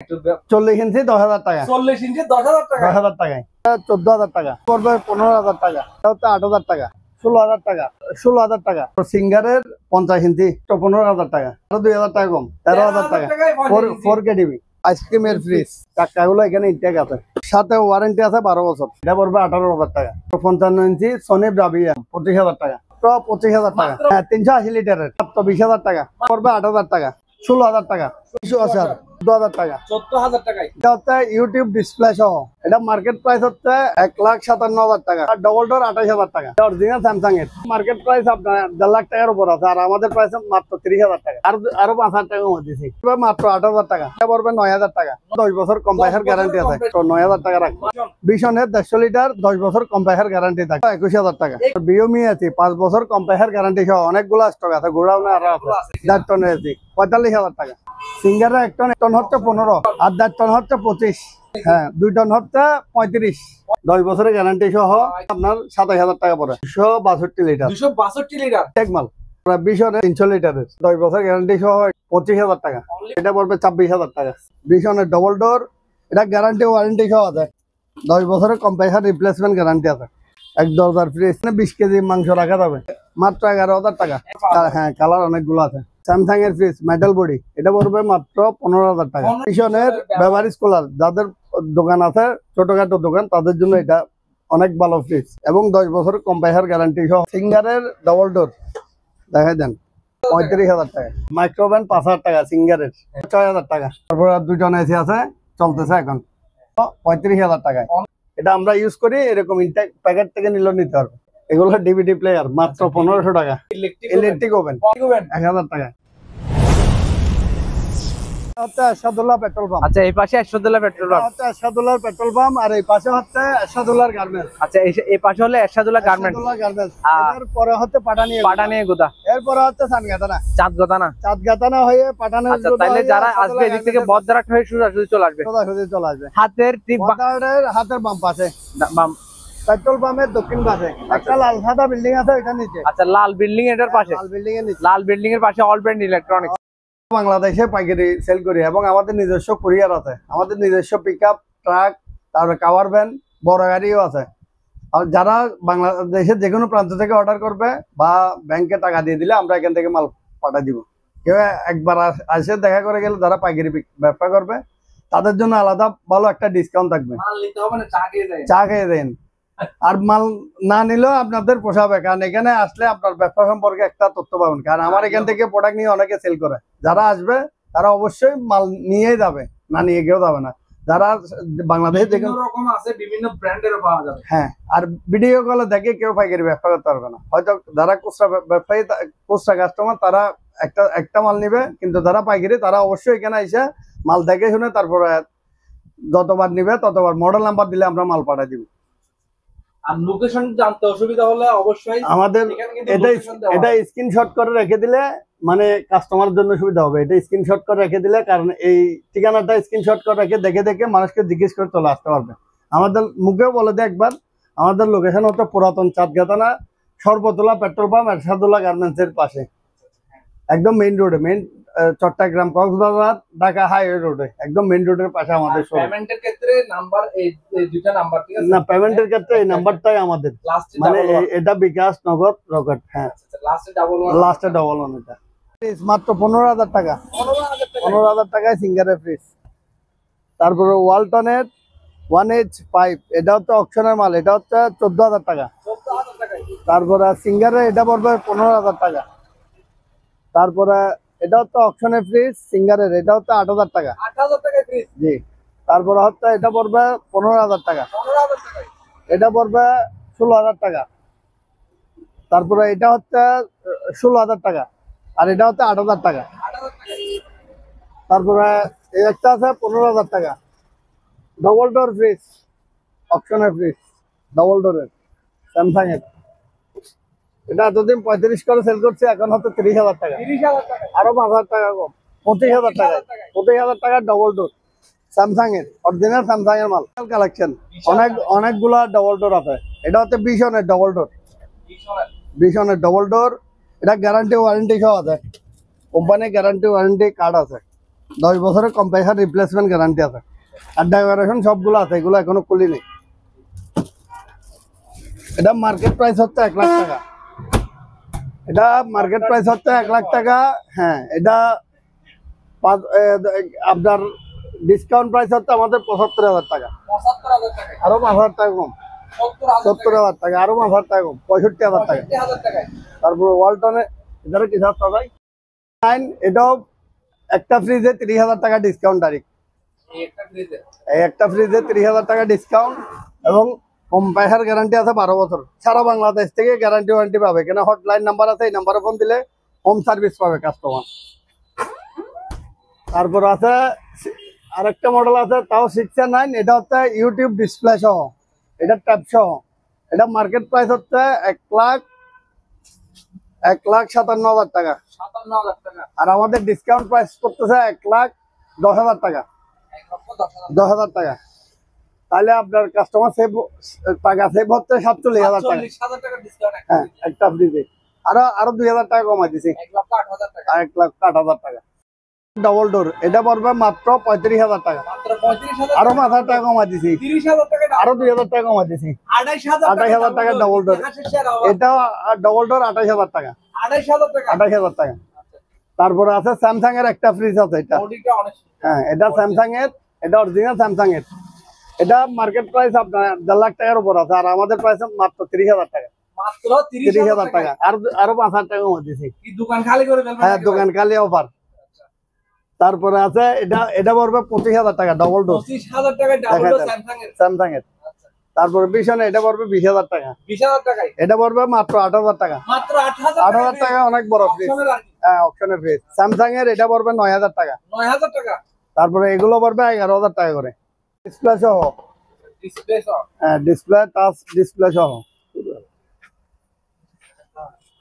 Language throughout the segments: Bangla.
40 ইঞ্চি 10,000 টাকা। 40 ইঞ্চি 10,000 টাকা। 10,000 টাকায় 14,000 টাকা পড়বে। 15,000 টাকা। এটা হচ্ছে 8,000 টাকা। 16,000 টাকা। 16,000 টাকা। সিঙ্গারের 50 ইঞ্চি 15,000 টাকা। আরো 2,000 টাকা কম 13,000 টাকা। 4K টিভি আইসক্রিমের ফ্রিজ টাকাগুলো এখানে ইনটেক আছে, সাথে ওয়ারেন্টি আছে 12 বছর। এটা পড়বে 18,000 টাকা। 55 ইঞ্চি সনি ব্রাভিয়া 25,000 টাকা। 25,000 টাকা। হ্যাঁ 380 লিটারের 20,000 টাকা পড়বে। 8,000 টাকা। 16,000 টাকা। 14,000 টাকা। 14,000 টাকায় এটা হচ্ছে ইউটিউব ডিসপ্লে সহ। এটা মার্কেট প্রাইস হচ্ছে 1,57,000 টাকা। ডবল ডোর 28,000 টাকা। অরিজিনাল স্যামসাং এর মার্কেট প্রাইস আপনার 1.5 লাখ টাকার উপর আছে, আর আমাদের প্রাইস মাত্র 30,000 টাকা। আরো 5,000 টাকা কম দিয়েছি, মাত্র 8,000 টাকা। এটা পড়বে 9,000 টাকা। 10 বছর কম্প্রেসার গ্যারান্টি আছে। তো 9,000 টাকা রাখবো। বিশনের 150 লিটার 10 বছর কম্প্রেসার গ্যারান্টি থাকে 21,000 টাকা। বিওমি আছে 5 বছর কম্প্রেসার গ্যারান্টি সহ অনেকগুলো স্টক আছে। গোডাউনে আরো আছে। 1.5 টনের আছে 45,000 টাকা। সিঙ্গারের 1 টন হচ্ছে 15 আর 1.5 টন হচ্ছে 25। হ্যাঁ 2 টন হচ্ছে 35। 10 বছরের গ্যারান্টি সহ আপনার 27,000 টাকা পড়ে। 262 লিটার 262 লিটার টেকমাল। বিশনের 300 লিটারের 10 বছর গ্যারান্টি সহ 25,000 টাকা। এটা পড়বে 26,000 টাকা। বিশনের ডবল ডোর, এটা গ্যারান্টি ওয়ারেন্টি সহ আছে। 10 বছরের কম্প্রেসার রিপ্লেসমেন্ট গ্যারান্টি আছে। 1 দরজার ফ্রিজ 20 কেজি মাংস রাখা যাবে মাত্র 11,000 টাকা। হ্যাঁ কালার অনেকগুলো আছে। স্যামসাং এর ফ্রিজ মেটাল বডি, এটা পড়বে মাত্র 15,000 টাকা। বিশনের বেভারেজ কুলার, যাদের দোকান আছে ছোটখাটো দোকান, তাদের জন্য এটা অনেক ভালো ফ্রিজ এবং 10 বছর কম্প্রেসার গ্যারান্টি সহ। সিঙ্গারের ডবল ডোর দেখাই দেন 35,000 টাকা। মাইক্রোওভেন 5,000 টাকা। সিঙ্গারের 6,000 টাকা। তারপর 2 টন এসি আছে চলতেছে এখন 35,000 টাকায়। এটা আমরা ইউজ করি, এরকম ইনটেক প্যাকেট থেকে নিলেও নিতে পারবে। এগুলো ডিভিডি প্লেয়ার মাত্র 1500 টাকা। ইলেকট্রিক ওভেন 1,000 টাকা। Ershadullah petrol pump. আচ্ছা এই পাশে Ershadullah petrol pump. Ershadullah petrol pump আর এই পাশে হচ্ছে এরশাদুল্লাহ গার্মেন্টস। আচ্ছা এই পাশে হলো এরশাদুল্লাহ গার্মেন্টস। এরপরে হচ্ছে পাটানিয়া গোদা। এরপরে হচ্ছে চাঁদগাতানা হয়ে পাটানের। আচ্ছা তাহলে যারা আসবে এদিক থেকে বদরাট হয়ে সোজাসুজি চলে আসবে। হাতের ঠিক হাতের বাম পাশে পেট্রোল পাম্পের দক্ষিণ পাশে একটা লাল সাদা বিল্ডিং আছে, ওইটা নিচে। আচ্ছা লাল বিল্ডিং এটার পাশে। লাল বিল্ডিং এর পাশে অল ব্র্যান্ড ইলেকট্রনিক্স। বাংলাদেশে পাইকারি সেল করি এবং আমাদের নিজস্ব কুরিয়ার আছে। আমাদের নিজস্ব পিকআপ ট্রাক, তারপরে কাভার ভ্যান, বড় গাড়িও আছে। আর যারা বাংলাদেশের যে কোনো প্রান্ত থেকে অর্ডার করবে বা ব্যাংকে টাকা দিয়ে দিলে আমরা এখান থেকে মাল পাঠিয়ে দিব। কেউ একবার আসে দেখা করে গেলে যারা পাইকারি ব্যবসা করবে তাদের জন্য আলাদা ভালো একটা ডিসকাউন্ট থাকবে। চা খেয়ে দেন। আর মাল না নিলেও আপনাদের পোষাবে, কারণ এখানে আসলে আপনার ব্যবসা সম্পর্কে একটা তথ্য পাবেন। কারণ আমার এখান থেকে প্রোডাক্ট নিয়ে অনেকে সেল করে। যারা আসবে তারা অবশ্যই মাল নিয়েই যাবে, না নিয়ে কেউ যাবে না। যারা বাংলাদেশে বিভিন্ন ব্র্যান্ডেরও পাওয়া যাবে। হ্যাঁ, আর ভিডিও কলে দেখে কেউ পাইকারি ব্যবসা করতে পারবে না। হয়তো যারা খুচরা ব্যবসায়ী, খুচরা কাস্টমার, তারা একটা মাল নিবে, কিন্তু যারা পাইকারি তারা অবশ্যই এখানে এসে মাল দেখে শুনে তারপরে যতবার নিবে ততবার মডেল নাম্বার দিলে আমরা মাল পাঠিয়ে দিব। আর লোকেশন জানতে অসুবিধা হলে অবশ্যই আমাদের এটা স্ক্রিনশট করে রেখে দিলে মানে কাস্টমারের জন্য সুবিধা হবে। এটা স্ক্রিনশট করে রেখে দিলে, কারণ এই ঠিকানাটা স্ক্রিনশট করে রেখে দেখে মানুষকে জিজ্ঞেস করে চলে আসতে পারবে। আমাদের মুখেও বলে দেয় একবার, আমাদের লোকেশন হচ্ছে পুরাতন চাঁদগাতানা সর্বতলা পেট্রোল পাম্প এরশাদুল্লাহ গার্মেন্টস এর পাশে, একদম মেইন রোডে, মেইন চট্টগ্রাম কক্সবাজার ঢাকা হাইওয়ে রোডে, একদম মেইন রোডের পাশে আমাদের শোরুম। পেমেন্টের ক্ষেত্রে নাম্বার এই দুইটা নাম্বার, ঠিক আছে? না, পেমেন্টের ক্ষেত্রে এই নাম্বারটাই আমাদের, মানে এটা বিকাশ, নগদ, রকেট। হ্যাঁ, লাস্টে ডবল ওয়ান। এটা মাত্র 15,000 টাকা। 15,000 টাকায় সিঙ্গারের ফ্রিজ। তারপরে ওয়ালটনের 1H পাইপ, এটা হচ্ছে অকশনের মাল, এটা হচ্ছে 14,000 টাকা। তারপরে সিঙ্গারের এটা পড়বে 15,000 টাকা। তারপরে এটা হচ্ছে অকশনের ফ্রিজ সিঙ্গারের, এটা হচ্ছে 8,000 টাকা। 8,000 টাকা ফ্রিজ, জি। তারপরে হচ্ছে এটা পড়বে 15,000 টাকা। 15,000 টাকা। এটা পড়বে 16,000 টাকা। তারপরে এটা হচ্ছে 16,000 টাকা, আর এটা হচ্ছে 8,000 টাকা। তারপরে এই একটা আছে 15,000 টাকা, ডবল ডোর ফ্রিজ, অপশনের ফ্রিজ, ডবল ডোরের, স্যামসাং এর। এটা এতদিন 35 করে সেল করছে, এখন হচ্ছে 30,000 টাকা। 30,000 টাকা, আরো 5,000 টাকা কম, 25,000 টাকা। 25,000 টাকা ডবল ডোর, স্যামসাং এর, অরিজিনাল স্যামসাং এর মাল কালেকশন। অনেকগুলা ডবল ডোর আছে। এটা হচ্ছে বিশনের ডবল ডোর, বিশনের ডবল ডোর। এটা গ্যারান্টি ওয়ারেন্টি সহ আছে, কোম্পানির গ্যারান্টি ওয়ারেন্টি কার্ড আছে। 10 বছরের কম্প্রেসার রিপ্লেসমেন্ট গ্যারান্টি আছে। আর ডেকোরেশন সবগুলো আছে, এগুলো এখনো খুলি নেই। এটা মার্কেট প্রাইস হচ্ছে 1 লাখ টাকা। এটা মার্কেট প্রাইস হচ্ছে 1 লাখ টাকা। হ্যাঁ, এটা আপনার ডিসকাউন্ট প্রাইস হচ্ছে আমাদের 75,000 টাকা। 75,000 টাকা, আরো 5,000 টাকা কম। 70,000 টাকা, আরো 5,000 টাকা কম, 65,000 টাকা। 65,000 টাকা। তারপর ওয়ালটনে এটার কি সাথে ভাই 9, এটাও একটা ফ্রিজে 30,000 টাকা ডিসকাউন্ট তারিখ। এই একটা ফ্রিজে 30,000 টাকা ডিসকাউন্ট এবং কম্প্রেসার গ্যারান্টি আছে 12 বছর। সারা বাংলাদেশ থেকে গ্যারান্টি ওয়ারেন্টি পাবে। কেন হটলাইন নাম্বার আছে, এই নাম্বারে ফোন দিলে হোম সার্ভিস পাবে কাস্টমার। তারপর আছে আরেকটা মডেল আছে, তাও 6 আর 9, এটা হচ্ছে ইউটিউব ডিসপ্লে সহ, এটা ট্যাব সহ। এটা মার্কেট প্রাইস হচ্ছে 1,57,000 টাকা। 57,000 টাকা। আর আমাদের ডিসকাউন্ট প্রাইস করতেছে 1,10,000 টাকা। 10,000 টাকা। তাহলে আপনার কাস্টমার টাকা সেভ হচ্ছে 47,000 টাকা। 47,000 টাকা ডিসকাউন্ট। হ্যাঁ, একটা ফ্রিজে আরো 2,000 টাকা কমাই দিছি, 1,08,000 টাকা। 1,08,000 টাকা। ডবল ডোর, এটা পড়বে মাত্র 35,000 টাকা। মাত্র 35,000 আরো 5,000 টাকা কমাই দিছি, 30,000 টাকা। আরো 2,000 টাকা কমাই দিছি, 28,000 টাকা ডবল ডোর। এটা ডবল ডোর 28,000 টাকা। 28,000 টাকা। 28,000 টাকা। তারপরে আছে স্যামসাং এর একটা ফ্রিজ আছে, এটা বডিটা অনেক সুন্দর। হ্যাঁ, এটা স্যামসাং এর, এটা অরিজিনাল স্যামসাং এর। এটা মার্কেট প্রাইস আপনার 1.5 লাখ টাকার উপর আছে, আর আমাদের প্রাইস মাত্র 30,000 টাকা। মাত্র 30,000 টাকা। আরো 5,000 টাকা কমাই দিছি। কি দোকান খালি করে ফেলবেন? হ্যাঁ, দোকান খালি অফার। তারপরে আছে এটা পড়বে 25,000 টাকা ডবল ডোর। 25,000 টাকা ডাবল ডোর স্যামসাং এর। তারপরে বিশনে এটা পড়বে 20,000 টাকা। 20,000 টাকায়। এটা পড়বে মাত্র 8,000 টাকা। মাত্র 8,000 8,000 টাকা, অনেক বড় ফ্রিজ। হ্যাঁ, অপশনের ফ্রিজ। স্যামসাং এর এটা পড়বে 9,000 টাকা। 9,000 টাকা। তারপরে এগুলো পড়বে 11,000 টাকা করে। ডিসপ্লে সহ। ডিসপ্লে সহ। হ্যাঁ, ডিসপ্লে টাচ ডিসপ্লে সহ।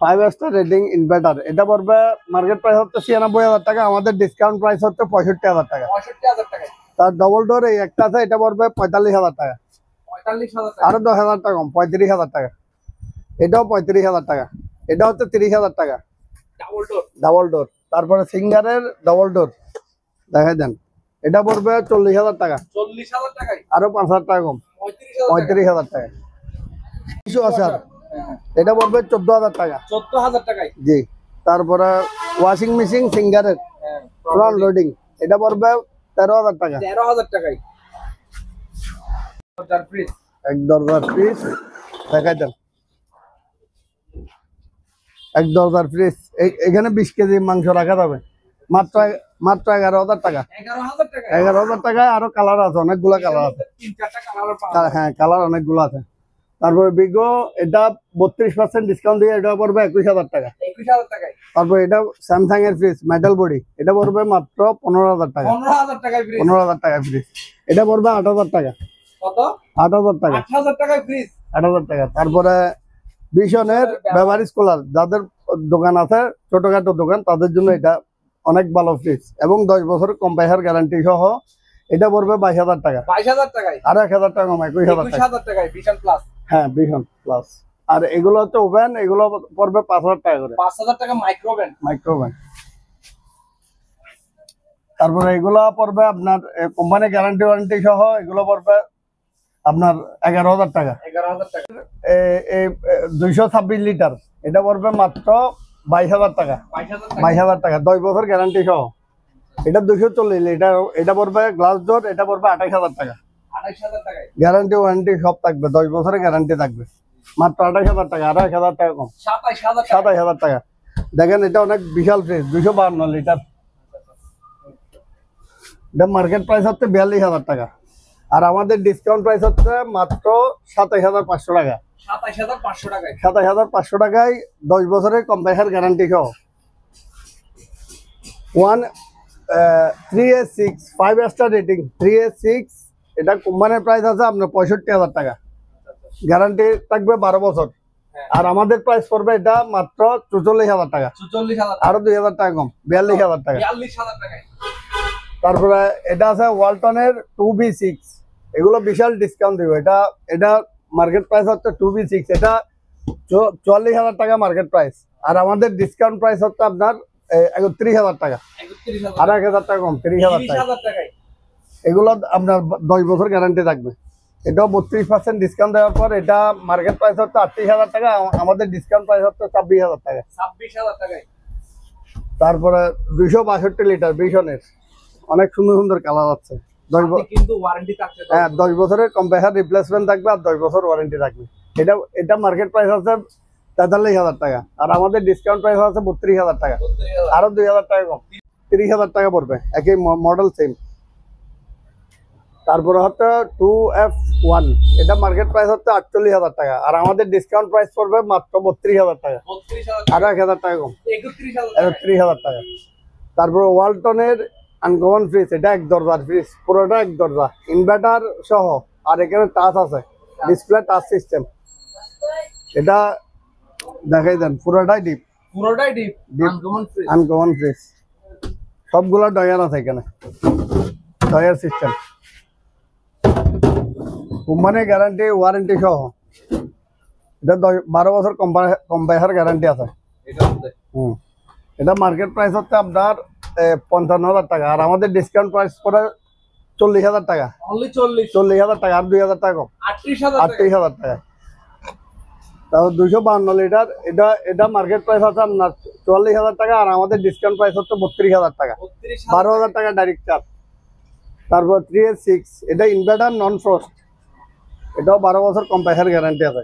5 স্টার রেটিং ইনভার্টার, এটা পড়বে মার্কেট প্রাইস হচ্ছে 96,000 টাকা, আমাদের ডিসকাউন্ট প্রাইস হচ্ছে 65,000 টাকা। 65,000 টাকা। তার ডবল ডোর এই একটা আছে, এটা পড়বে 45,000 টাকা। 45,000 টাকা। আরো 10,000 টাকা কম, 35,000 টাকা। এটাও 35,000 টাকা। এটা হচ্ছে 30,000 টাকা ডাবল ডোর। Double door. তারপরে সিঙ্গারের ডাবল ডোর দেখাই দেন, এটা পড়বে 40,000 টাকা। 40,000 টাকায়। আরো 5,000 টাকা কম, 35,000 টাকা। কিছু আছে, এটা পড়বে 14,000 টাকা। 14,000 টাকায়। জি। তারপরে ওয়াশিং মেশিন সিঙ্গারের ফ্রন্ট লোডিং, এটা পড়বে 13,000 টাকা। 13,000 টাকায়। দরজার ফ্রিজ। এক দরজার ফ্রিজ দেখাই দেন, এক দরজার ফ্রিজ। এখানে 20 কেজি মাংস রাখা যাবে মাত্র 11,000 টাকা। 11,000 টাকা। 11,000 টাকায় আরো কালার আছে, অনেকগুলা কালার আছে। 3-4টা কালার পাওয়া। হ্যাঁ, কালার অনেকগুলো আছে। তারপরে বিগো, এটা 32% ডিসকাউন্ট দিয়ে এটা পড়বে 21,000 টাকা। 21,000 টাকায়। তারপর এটা স্যামসাং এর ফ্রিজ মেটাল বডি, এটা পড়বে মাত্র 15,000 টাকা। 15,000 টাকায় ফ্রিজ। 15,000 টাকা ফ্রিজ। এটা পড়বে 8,000 টাকা। কত? 8,000 টাকা। 8,000 টাকায় ফ্রিজ। 8,000 টাকা। তারপরে ভিশনের বেভারেজ কুলার, যাদের দোকান আছে ছোটখাটো দোকান, তাদের জন্য এটা অনেক ভালো ফ্রিজ এবং 10 বছর কম্প্রেসার গ্যারান্টি সহ। এটা পড়বে 22,000 টাকা। 22,000 টাকায়। আরো 1,000 টাকা কম, 21,000 টাকা। 21,000 টাকায় ভিশন প্লাস। হ্যাঁ, ভিশন প্লাস। আর এগুলো হচ্ছে ওভেন, এগুলো পড়বে 5,000 টাকা করে। 5,000 টাকা মাইক্রোওভেন। মাইক্রোওভেন। তারপরে এগুলো পড়বে আপনার কোম্পানি গ্যারান্টি ওয়ারেন্টি সহ, এগুলো পড়বে আপনার 11,000 টাকা। 11,000 টাকা। 226 লিটার, এটা পড়বে মাত্র 22,000 টাকা। 22,000 টাকা, 10 বছর গ্যারান্টি সহ। এটা 240 লিটার, এটা পড়বে গ্লাস ডোর, এটা পড়বে 28,000 টাকা। 28,000 টাকায়। গ্যারান্টি ওয়ারেন্টি সব থাকবে, 10 বছরের গ্যারান্টি থাকবে, মাত্র 28,000 টাকা। আরো 1,000 টাকা কম, 27,000 টাকা। দেখেন, এটা অনেক বিশাল ফ্রিজ, 252 লিটার। এটা মার্কেট প্রাইস হচ্ছে 42,000 টাকা, আর আমাদের ডিসকাউন্ট প্রাইস হচ্ছে মাত্র 27,500 টাকা। 27,500 টাকায়। 27,500 টাকায় 10 বছরের কম্প্রেসার গ্যারান্টি সহ। 3A6 5 স্টার রেটিং 3A6, এটা কোম্পানির প্রাইস আছে আপনার 65,000 টাকা। গ্যারান্টি থাকবে 12 বছর। আর আমাদের প্রাইস পড়বে এটা মাত্র 44,000 টাকা। 44,000। আরো 2,000 টাকা কম, 42,000 টাকা। 42,000 টাকায়। তারপরে এটা আছে ওয়ালটনের 2B6, এগুলো বিশাল ডিসকাউন্ট দিব। এটা মার্কেট প্রাইস হচ্ছে 2B6, এটা 44,000 টাকা মার্কেট প্রাইস, আর আমাদের ডিসকাউন্ট প্রাইস হচ্ছে আপনার 31,000 টাকা, আর 1,000 টাকা কম, 30,000 টাকা। এগুলো আপনার 10 বছর গ্যারান্টি থাকবে। এটাও 32% ডিসকাউন্ট দেওয়ার পর এটা মার্কেট প্রাইস হচ্ছে 38,000 টাকা, আমাদের ডিসকাউন্ট প্রাইস হচ্ছে 26,000 টাকা। তারপরে 262 লিটার বিশনের অনেক সুন্দর সুন্দর কালার আছে। 10 বছরের কম্প্রেসার রিপ্লেসমেন্ট থাকবে আর 10 বছর ওয়ারেন্টি থাকবে। এটা মার্কেট প্রাইস আছে 43,000 টাকা, আর আমাদের ডিসকাউন্ট প্রাইস আছে 32,000 টাকা, আরো 2,000 টাকা কম, 30,000 টাকা পড়বে, একই মডেল সেম। তারপরে হচ্ছে 2F1, এটা মার্কেট প্রাইস হচ্ছে 48,000 টাকা, আর আমাদের ডিসকাউন্ট প্রাইস পড়বে মাত্র 32,000 টাকা, আরো 1,000 টাকা কম, 31,000 টাকা। তারপরে ওয়ালটনের আনকমন ফ্রিজ, এটা এক দরজার ফ্রিজ, পুরোটা এক দরজা, ইনভার্টার সহ, আর এখানে টাচ আছে, ডিসপ্লে টাচ সিস্টেম। এটা দেখাই দেন, পুরোটাই ডিপ আনকমন ফ্রিজ, সবগুলা ডয়ার আছে এখানে, ডয়ার সিস্টেম, কোম্পানির গ্যারান্টি ওয়ারেন্টি সহ। এটা 12 বছর কম্প্রেসার গ্যারান্টি আছে। এটা মার্কেট প্রাইস হচ্ছে আপনার 55,000 টাকা, আর আমাদের ডিসকাউন্ট প্রাইস পড়ে 40,000 টাকা, 40,000 টাকা, আর 2,000 টাকা কম, 38,000 টাকা। তারপর 252 লিটার, এটা মার্কেট প্রাইস আছে আপনার 44,000 টাকা, আর আমাদের ডিসকাউন্ট প্রাইস হচ্ছে 32,000 টাকা, 12,000 টাকা ডাইরেক্ট চার্জ। তারপর 3S6, এটা ইনভার্টার নন ফ্রস্ট, এটাও 12 বছর কম্প্রেসার গ্যারান্টি আছে।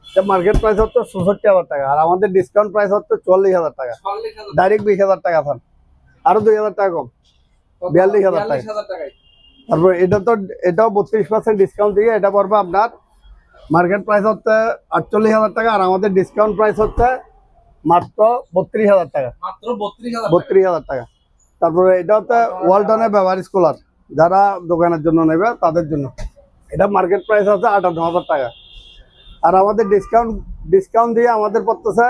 এটা মার্কেট প্রাইস হচ্ছে 66,000 টাকা, আর আমাদের ডিসকাউন্ট প্রাইস হচ্ছে 44,000 টাকা, ডাইরেক্ট 20,000 টাকা আছে, আরো 2,000 টাকা কম, 42,000 টাকা। তারপর এটাও 32% ডিসকাউন্ট দিয়ে এটা পড়বে আপনার মার্কেট প্রাইস হচ্ছে 48,000 টাকা, আর আমাদের ডিসকাউন্ট প্রাইস হচ্ছে মাত্র 32,000 টাকা, 32,000 টাকা। তারপরে এটা হচ্ছে ওয়ালটনের ব্যবহারিক কুলার, যারা দোকানের জন্য নেবে তাদের জন্য। এটা মার্কেট প্রাইস আছে 58,000 টাকা, আর আমাদের ডিসকাউন্ট দিয়ে আমাদের পড়তেছে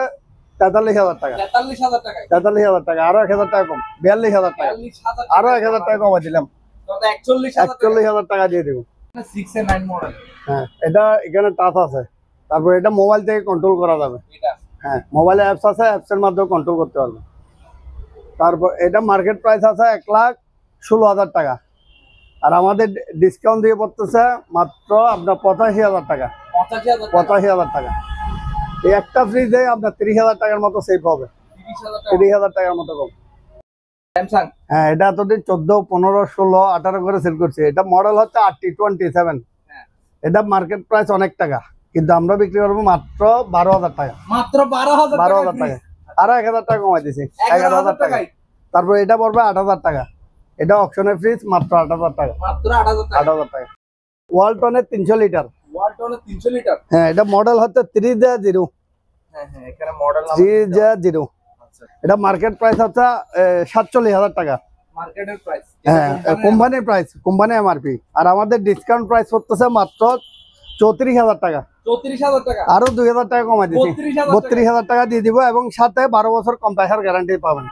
43,000 টাকা, 43,000 টাকা, আরো 1,000 টাকা কম, 42,000 টাকা, আরো 1,000 টাকা কমা দিলাম, 41,000 টাকা দিয়ে দেবো। হ্যাঁ, এটা এখানে টাচ আছে। তারপর এটা মোবাইল থেকে কন্ট্রোল করা যাবে। হ্যাঁ, মোবাইলে অ্যাপস আছে, অ্যাপসের মাধ্যমে কন্ট্রোল করতে পারবে। তারপর এটা মার্কেট প্রাইস আছে 1,16,000 টাকা, আর আমাদের ডিসকাউন্ট দিয়ে পড়তেছে মাত্র আপনার 85,000 টাকা, 85,000 টাকা। এই একটা ফ্রিজে আপনার 30,000 টাকার মতো সেভ হবে, 30,000 টাকার মতো কম। হ্যাঁ, এটা এতদিন 14, 15, 16, 18 করে সেল করছি। এটা মডেল হচ্ছে RT27। এটা মার্কেট প্রাইস অনেক টাকা, কিন্তু আমরা বিক্রি করবো মাত্র 12,000 টাকা, মাত্র 12,000 টাকা, আরো 1,000 টাকা কমাই দিছি, 11,000 টাকা। তারপর এটা পড়বে 8,000 টাকা, এটা অপশনের ফ্রিজ, মাত্র 8,000 টাকা, মাত্র 8,000 টাকা। ওয়ালটনের 300 লিটার, হ্যাঁ, এটা মডেল হচ্ছে 3J0, 3J0। এটা মার্কেট প্রাইস হচ্ছে 47,000 টাকা, হ্যাঁ, কোম্পানি এমআরপি, আর আমাদের ডিসকাউন্ট প্রাইস হচ্ছে মাত্র 34,000 টাকা, আরো 2,000 টাকা কমাই দিচ্ছি, 32,000 টাকা দিয়ে দিব, এবং সাথে 12 বছর কম্প্রেসার গ্যারান্টি পাবেন।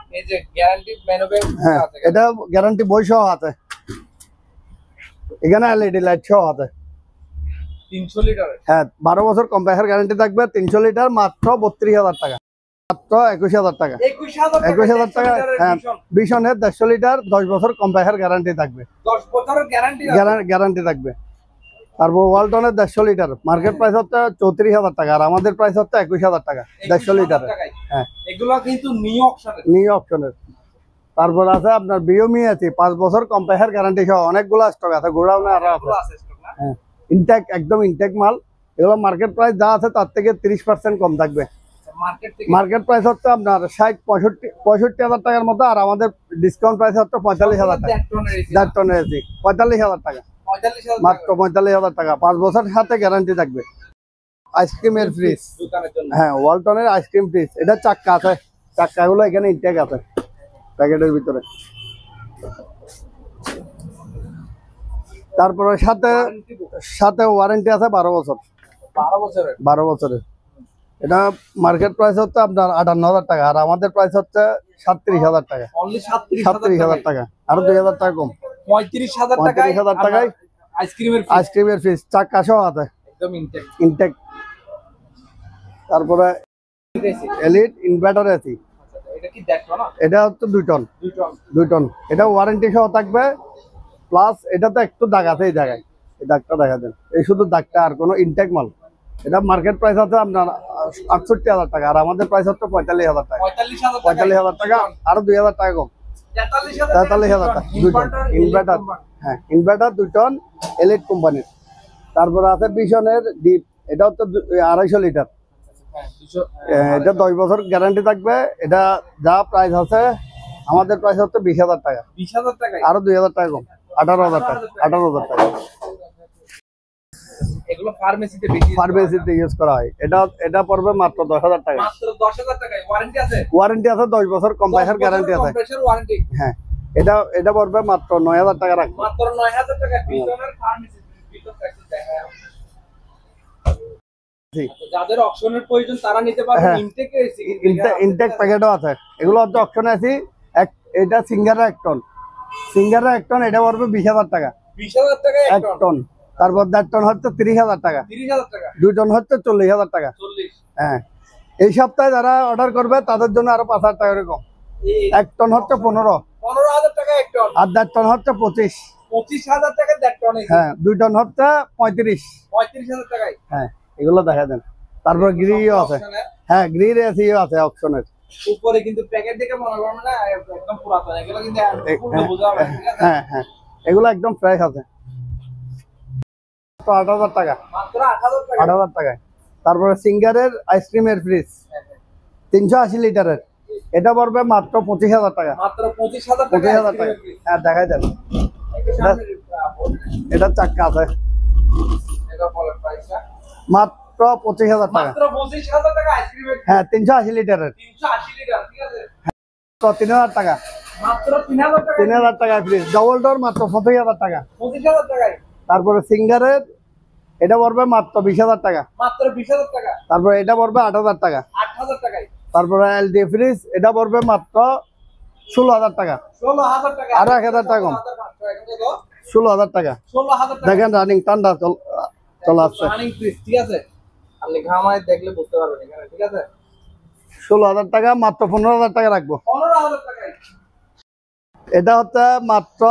হ্যাঁ, এটা গ্যারান্টি বই সহ আছে, এখানে এলইডি লাইট সহ আছে। 300 লিটার, হ্যাঁ, 12 বছর কম্প্রেসার গ্যারান্টি থাকবে, 300 লিটার, মাত্র 32,000 টাকা, মাত্র 21,000 টাকা, 21,000 টাকা। হ্যাঁ, বিশনের 150 লিটার, 10 বছর কম্প্রেসার গ্যারান্টি থাকবে, 10 বছরের গ্যারান্টি থাকবে। তারপর ওয়ালটনের 150 লিটার, মার্কেট প্রাইস হচ্ছে 34,000 টাকা, আর আমাদের প্রাইস হচ্ছে 21,000 টাকা, 150 লিটার। হ্যাঁ, এগুলো কিন্তু নিউ অপশনের। তারপর আছে আপনার বিওমি আছে, 5 বছর কম্প্রেসার গ্যারান্টি সহ, অনেকগুলো স্টক আছে, গোডাউনে আরো আছে। হ্যাঁ, ইনটেক, একদম ইনটেক মাল। এগুলো মার্কেট প্রাইস যা আছে তার থেকে 30% কম থাকবে। মার্কেট প্রাইস হচ্ছে আপনার 65,000 টাকার মতো, আর আমাদের ডিসকাউন্ট প্রাইস হচ্ছে 45,000 টাকা, 1.5 টনের এসি, 45,000 টাকা, মাত্র 45,000 টাকা, 5 বছর সাথে গ্যারান্টি থাকবে। আইসক্রিমের ফ্রিজ, হ্যাঁ, ওয়ালটনের আইসক্রিম ফ্রিজ, এটা চাক্কা আছে, চাক্কাগুলো এখানে ইনটেক আছে প্যাকেটের ভিতরে। তারপরে সাথে ওয়ারেন্টি আছে 12 বছর, 12 বছরের। এটা মার্কেট প্রাইস হচ্ছে আপনার 58,000 টাকা, আর আমাদের প্রাইস হচ্ছে 37,000 টাকা, 37,000 টাকা, আরো 2,000 টাকা কম, 35,000 টাকায় আইসক্রিমের ফ্রিজ, চাক্কা সহ আছে, একদম ইনটেক। তারপরে এলিট ইনভার্টার এসি, এটা কি দেখো না? এটা হচ্ছে 2 টন। 2 টন। 2 টন। এটা ওয়ারেন্টি সহ থাকবে, প্লাস এটাতে একটু দাগ আছে এই জায়গায়, এই দাগটা দেখা দেন, এই শুধু দাগটা, আর কোনো ইনটেক মাল। এটা মার্কেট প্রাইস আছে আপনার ৬৮,০০০ টাকা, আর আমাদের প্রাইস হচ্ছে ৪৫,০০০ টাকা। ৪৫,০০০ টাকা, আরো ২,০০০ টাকা কম, ৪৩,০০০ টাকা। 2 টন ইনভার্টার, হ্যাঁ ইনভার্টার 2 টন এলিট কোম্পানির। তারপরে আছে বিশনের ডিপ, এটা হচ্ছে ২৫০ লিটার। এটা ১০ বছর গ্যারান্টি থাকবে। এটা যা প্রাইস আছে, আমাদের প্রাইস হচ্ছে ২০,০০০ টাকা, ২০,০০০ টাকা, আরো ২,০০০ টাকা কম, ১৮,০০০ টাকা, ১৮,০০০ টাকা। এগুলো ফার্মেসিতে বেশি ফার্মেসিতে ইউজ করা হয়। এটা পড়বে মাত্র ১০,০০০ টাকা। মাত্র ১০,০০০ টাকায়। ওয়ারেন্টি আছে? ওয়ারেন্টি আছে ১০ বছর, কম্প্রেসার গ্যারান্টি আছে। Compressor warranty. হ্যাঁ, এটা পড়বে মাত্র ৯,০০০ টাকা রাখবো। মাত্র ৯,০০০ টাকা বিজনের ফার্মেসি ভিতর থেকে দেখায়। যাদের অপশনের প্রয়োজন তারা নিতে পারবে। ইনটেক প্যাকেটও আছে। এগুলো হচ্ছে অপশনে আছে। এটা সিঙ্গারের ১ টন, সিঙ্গারের ১ টন, এটা পড়বে ২০,০০০ টাকা। ২০,০০০ টাকা ১ টন। তারপর ১.৫ টন হচ্ছে ৩০,০০০ টাকা। ৩০,০০০ টাকা। ২ টন হচ্ছে ৪০,০০০ টাকা। ৪০। হ্যাঁ, এই সপ্তাহে যারা অর্ডার করবে তাদের জন্য আরো ৫,০০০ টাকা করে কম। ১ টন হচ্ছে ১৫,০০০ টাকা ১ টন। আর ১.৫ টন হচ্ছে ২৫,০০০ টাকা ১.৫ টন। হ্যাঁ, 2 টন হচ্ছে ৩৫,০০০ টাকায়। হ্যাঁ, এগুলো দেখা দেন। তারপর গ্রিও আছে। হ্যাঁ, গ্রির এসিও আছে অপশনের। উপরে কিন্তু প্যাকেট দেখে মনে করবে না একদম পুরাতন। এগুলো কিন্তু পূর্ণ বোঝা হবে, ঠিক আছে? হ্যাঁ হ্যাঁ, এগুলো একদম ফ্রেশ আছে। ৮,০০০ টাকা, মাত্র ৮,০০০ টাকা। ৮,০০০ টাকায়। তারপরে সিঙ্গারের আইসক্রিমের ফ্রিজ ৩৮০ লিটারের, এটা পড়বে মাত্র ২৫,০০০ টাকা। মাত্র ২৫,০০০ টাকা। ২৫,০০০ টাকা। হ্যাঁ, দেখাই দেন। এটা চাক্কা আছে, এটা বলেন প্রাইসটা। মাত্র ২৫,০০০ টাকা। মাত্র ২৫,০০০ টাকা আইসক্রিমের। হ্যাঁ, ৩৮০ লিটারের, ৩৮০ লিটার, ঠিক আছে? ৩,০০০ টাকা। মাত্র ৩,০০০ টাকা। ৩,০০০ টাকা ফ্রিজ, ডবল ডোর মাত্র ২৫,০০০ টাকা। ২৫,০০০ টাকায়। তারপরে সিঙ্গারের এটা পড়বে মাত্র ২০,০০০ টাকা। মাত্র ২০,০০০ টাকা। তারপরে এটা পড়বে ৮,০০০ টাকা। ৮,০০০ টাকায়। তারপরে এলডি ফ্রিজ, এটা পড়বে মাত্র ১৬,০০০ টাকা। ১৬,০০০ টাকা। আরো ১,০০০ টাকা কম, ১৬,০০০ টাকা। ১৬,০০০ টাকা। দেখেন রানিং ঠান্ডা চলে আসছে। রানিং ফ্রিজ, ঠিক আছে? আপনি ঘামায় দেখলে বুঝতে পারবেন এখানে, ঠিক আছে? ১৬,০০০ টাকা, মাত্র ১৫,০০০ টাকা রাখবো। ১৫,০০০ টাকায়। এটা হচ্ছে মাত্র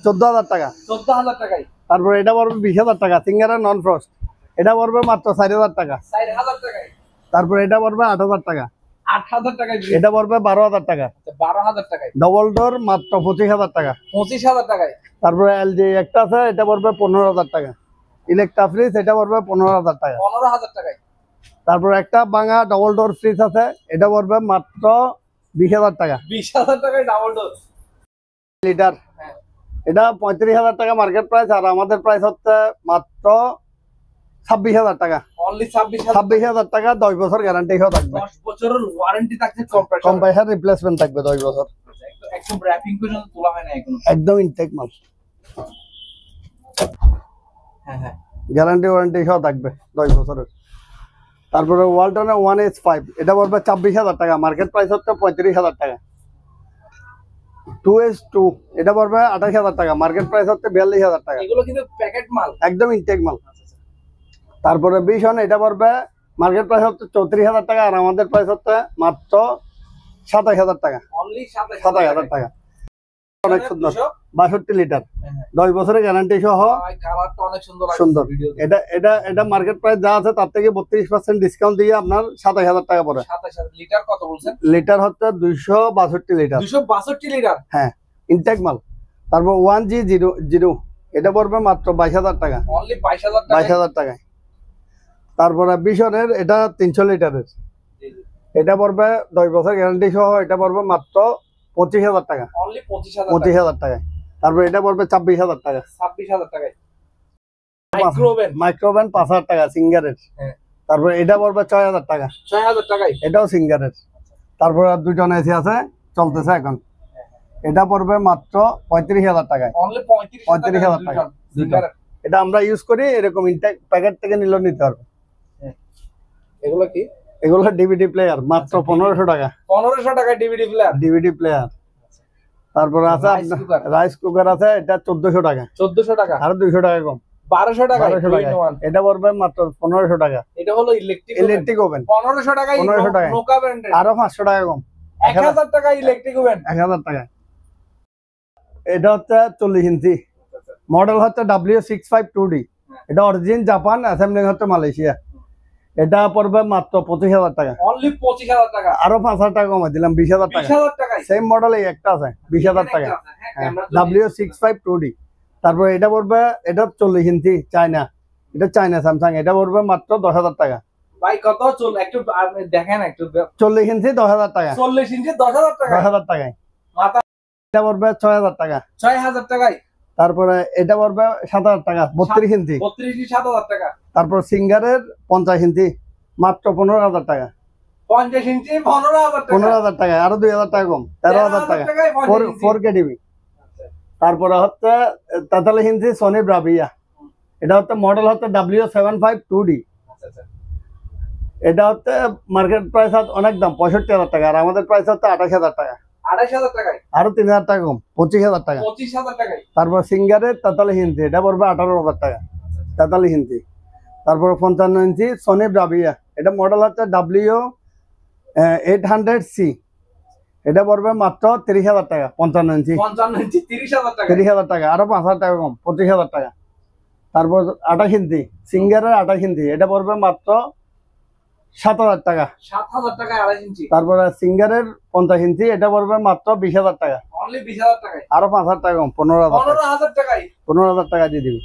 ১৪,০০০ টাকা। ১৪,০০০ টাকায়। তারপরে এটা পড়বে ২০,০০০ টাকা, সিঙ্গারের নন ফ্রস্ট, এটা পড়বে মাত্র ৪,০০০ টাকা। ৪,০০০ টাকায়। তারপরে এটা পড়বে ৮,০০০ টাকা। ৮,০০০ টাকায়। এটা পড়বে ১২,০০০ টাকা। ১২,০০০ টাকায়। ডবল ডোর মাত্র ২৫,০০০ টাকা। ২৫,০০০ টাকায়। তারপরে এলজি একটা আছে, এটা পড়বে ১৫,০০০ টাকা। ইলেকট্রা ফ্রিজ, এটা পড়বে ১৫,০০০ টাকা। ১৫,০০০ টাকায়। তারপর একটা ভাঙা ডবল ডোর ফ্রিজ আছে, এটা পড়বে মাত্র ২০,০০০ টাকা। ২০,০০০ টাকায় ডাবল ডোর লিটার, এটা ৩৫,০০০ টাকা মার্কেট প্রাইস, আর আমাদের প্রাইস হচ্ছে মাত্র ২৬,০০০ টাকা। অনলি ২৬,০০০। ২৬,০০০ টাকা, ১০ বছর গ্যারান্টি সহ থাকবে। ১০ বছরের ওয়ারেন্টি থাকছে কম্প্রেসর। কম্প্রেসার রিপ্লেসমেন্ট থাকবে ১০ বছর। একদম র‍্যাপিং পর্যন্ত তোলা হয় না এখনো। একদম ইনটেক মাল। হ্যাঁ হ্যাঁ, গ্যারান্টি ওয়ারেন্টি সহ থাকবে ১০ বছরের। তারপরে ওয়ালটনের 1H5, এটা পড়বে ২৬,০০০ টাকা, মার্কেট প্রাইস হচ্ছে ৩৫,০০০ টাকা। 2H2, এটা পড়বে ২৮,০০০ টাকা, মার্কেট প্রাইস হচ্ছে ৪২,০০০ টাকা। এগুলো কিন্তু প্যাকেট মাল, একদম ইনটেক মাল। তারপরে বিশন, এটা পড়বে মার্কেট প্রাইস হচ্ছে ৩৪,০০০ টাকা, আর আমাদের প্রাইস হচ্ছে মাত্র ২৭,০০০ টাকা। অনলি ২৭,০০০ টাকা। অনেক সুন্দর, ৬২ লিটার, ১০ বছরের গ্যারান্টি সহ। কালারটা অনেক সুন্দর লাগছে সুন্দর। ভিডিওতে। এটা মার্কেট প্রাইস যা আছে তার থেকে ৩২% ডিসকাউন্ট দিয়ে আপনার ২৭,০০০ টাকা পড়ে। ২৭,০০০ লিটার কত বলছেন? লিটার হচ্ছে ২৬২ লিটার। ২৬২ লিটার, হ্যাঁ, ইনটেক মাল। তারপর 1G00, এটা পড়বে মাত্র ২২,০০০ টাকা। অনলি ২২,০০০ টাকা। ২২,০০০ টাকায়। তারপরে বিশনের, এটা ৩০০ লিটারের, এটা পড়বে ১০ বছর গ্যারান্টি সহ, এটা পড়বে মাত্র ২৫,০০০ টাকা। অনলি ২৫,০০০। ২৫,০০০ টাকায়। তারপর এটা পড়বে ২৬,০০০ টাকা। ২৬,০০০ টাকায়। মাইক্রোওভেন, মাইক্রোওভেন ৫,০০০ টাকা সিঙ্গারের। হ্যাঁ। তারপর এটা পড়বে ৬,০০০ টাকা। ৬,০০০ টাকায়। এটাও সিঙ্গারের। তারপর আর ২ টন এসি আছে, চলতেছে এখন, এটা পড়বে মাত্র ৩৫,০০০ টাকায়। অনলি ৩৫,০০০ টাকা। এটা আমরা ইউজ করি, এরকম ইনটেক প্যাকেট থেকে নিলেও নিতে পারবে। এগুলো কি? এগুলো ডিভিডি প্লেয়ার, মাত্র ১৫০০ টাকা। ১৫০০ টাকা ডিভিডি প্লেয়ার। DVD player. তারপরে আছে রাইস কুকার আছে, এটা ১৪০০ টাকা। ১৪০০ টাকা, আরো ২০০ টাকা কম, ১২০০ টাকা। ১২০০ টাকা। এটা পড়বে মাত্র ১৫০০ টাকা। এটা হলো ইলেকট্রিক ইলেকট্রিক ওভেন, ১৫০০ টাকায়। ১৫০০ টাকায়। নোকা ব্র্যান্ডের। আরো ৫০০ টাকা কম, 1000 টাকা ইলেকট্রিক ওভেন 1000 টাকা। এটা হচ্ছে 40 ইঞ্চি, মডেল হচ্ছে W652D, এটা অরিজিন জাপান, অ্যাসেম্বলিং হচ্ছে মালয়েশিয়া। এটা পড়বে মাত্র 25,000 টাকা। অনলি 25,000 টাকা। আরো 5,000 টাকা কমাই দিলাম, 20,000 টাকা। 20,000 টাকায় সেম মডেল এই একটা আছে, 20,000 টাকা। W652D। তারপর এটা পড়বে, এটা 40 ইঞ্চি চায়না, এটা চায়না স্যামসাং, এটা পড়বে মাত্র 10,000 টাকা। ভাই কত চল একটু আপনি দেখেন একটু 40 ইঞ্চি 10,000 টাকা। 40 ইঞ্চি 10,000 টাকা 10,000 টাকায়। মাথা এটা পড়বে 6,000 টাকা। 6,000 টাকায়। তারপরে এটা পড়বে 7,000 টাকা, 32 ইঞ্চি। 32 ইঞ্চি 7,000 টাকা। তারপর সিঙ্গারের 50 ইঞ্চি মাত্র 15,000 টাকা। 50 ইঞ্চি 15,000 টাকা। 15,000 টাকা, আরো 2,000 টাকা কম, 13,000 টাকা। 4K TV. তারপরে হচ্ছে 43 ইঞ্চি সনি ব্রাভিয়া, এটা হচ্ছে মডেল হচ্ছে W752D। এটা হচ্ছে মার্কেট প্রাইস অনেক দাম, 65,000 টাকা, আর আমাদের প্রাইস হচ্ছে 28,000 টাকা। 28,000 টাকায়। আরো 3,000 টাকা কম, 25,000 টাকা। 25,000 টাকায়। তারপর সিঙ্গারের 43 ইঞ্চি, এটা পড়বে 18,000 টাকা, 43 ইঞ্চি। তারপর 55 ইঞ্চি সনি ব্রাভিয়া, এটা মডেল হচ্ছে W800C, এটা পড়বে মাত্র 30,000 টাকা, 55 ইঞ্চি। 55 ইঞ্চি 30,000 টাকা। 30,000 টাকা, আরো 5,000 টাকা কম, 25,000 টাকা। তারপর 28 ইঞ্চি সিঙ্গারের 28 ইঞ্চি, এটা পড়বে মাত্র 7,000 টাকা। 7,000 টাকায় 28 ইঞ্চি। তারপরে সিঙ্গারের 50 ইঞ্চি, এটা পড়বে মাত্র 20,000 টাকা, অনলি 20,000 টাকায়। আরো 5,000 টাকা কম, 15,000 টাকা। 15,000 টাকায়। 15,000 টাকা দিয়ে দিবি।